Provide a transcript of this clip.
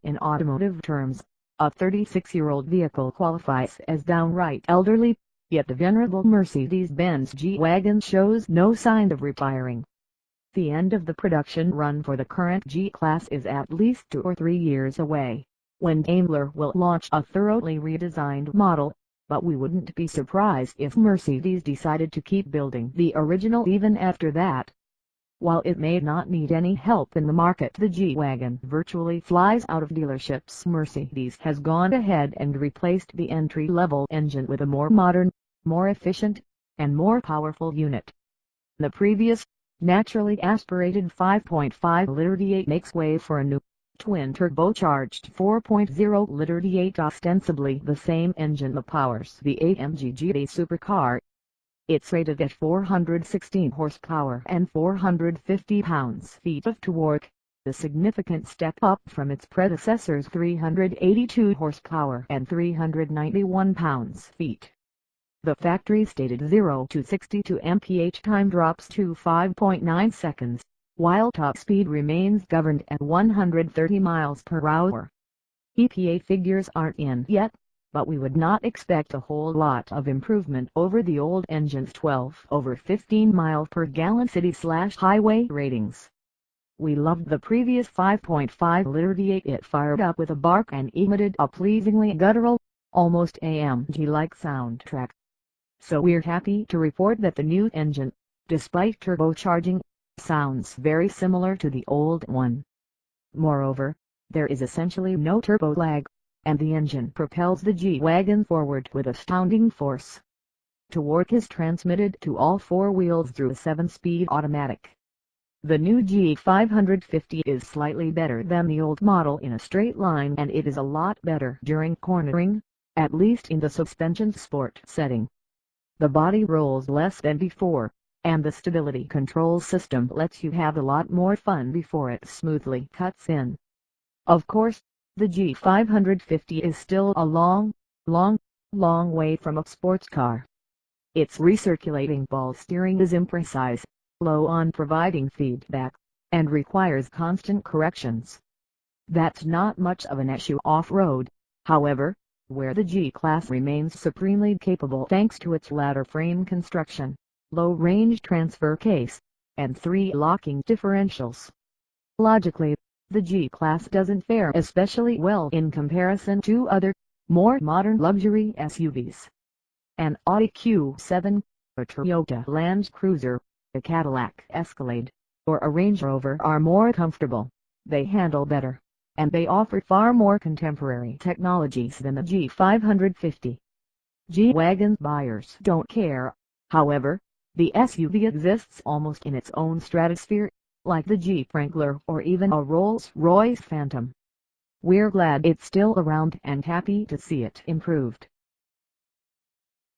In automotive terms, a 36-year-old vehicle qualifies as downright elderly, yet the venerable Mercedes-Benz G-Wagon shows no sign of retiring. The end of the production run for the current G-Class is at least 2 or 3 years away, when Daimler will launch a thoroughly redesigned model, but we wouldn't be surprised if Mercedes decided to keep building the original even after that. While it may not need any help in the market, the G-Wagon virtually flies out of dealerships. Mercedes has gone ahead and replaced the entry-level engine with a more modern, more efficient, and more powerful unit. The previous, naturally aspirated 5.5-liter V8 makes way for a new, twin-turbocharged 4.0-liter V8, ostensibly the same engine that powers the AMG GT supercar. It's rated at 416 horsepower and 450 pounds-feet of torque, a significant step up from its predecessor's 382 horsepower and 391 pounds-feet. The factory-stated 0 to 62 mph time drops to 5.9 seconds, while top speed remains governed at 130 miles per hour. EPA figures aren't in yet, but we would not expect a whole lot of improvement over the old engine's 12 over 15 miles per gallon city/highway ratings. We loved the previous 5.5-liter V8. It fired up with a bark and emitted a pleasingly guttural, almost AMG-like soundtrack. So we're happy to report that the new engine, despite turbocharging, sounds very similar to the old one. Moreover, there is essentially no turbo lag, and the engine propels the G-Wagon forward with astounding force. Torque is transmitted to all four wheels through a 7-speed automatic. The new G550 is slightly better than the old model in a straight line, and it is a lot better during cornering, at least in the suspension sport setting. The body rolls less than before, and the stability control system lets you have a lot more fun before it smoothly cuts in. Of course, the G550 is still a long way from a sports car. Its recirculating ball steering is imprecise, low on providing feedback, and requires constant corrections. That's not much of an issue off-road, however, where the G-Class remains supremely capable thanks to its ladder frame construction, low-range transfer case, and 3 locking differentials. Logically, the G-Class doesn't fare especially well in comparison to other, more modern luxury SUVs. An Audi Q7, a Toyota Land Cruiser, a Cadillac Escalade, or a Range Rover are more comfortable, they handle better, and they offer far more contemporary technologies than the G550. G-Wagon buyers don't care, however. The SUV exists almost in its own stratosphere, like the Jeep Wrangler or even a Rolls-Royce Phantom. We're glad it's still around and happy to see it improved.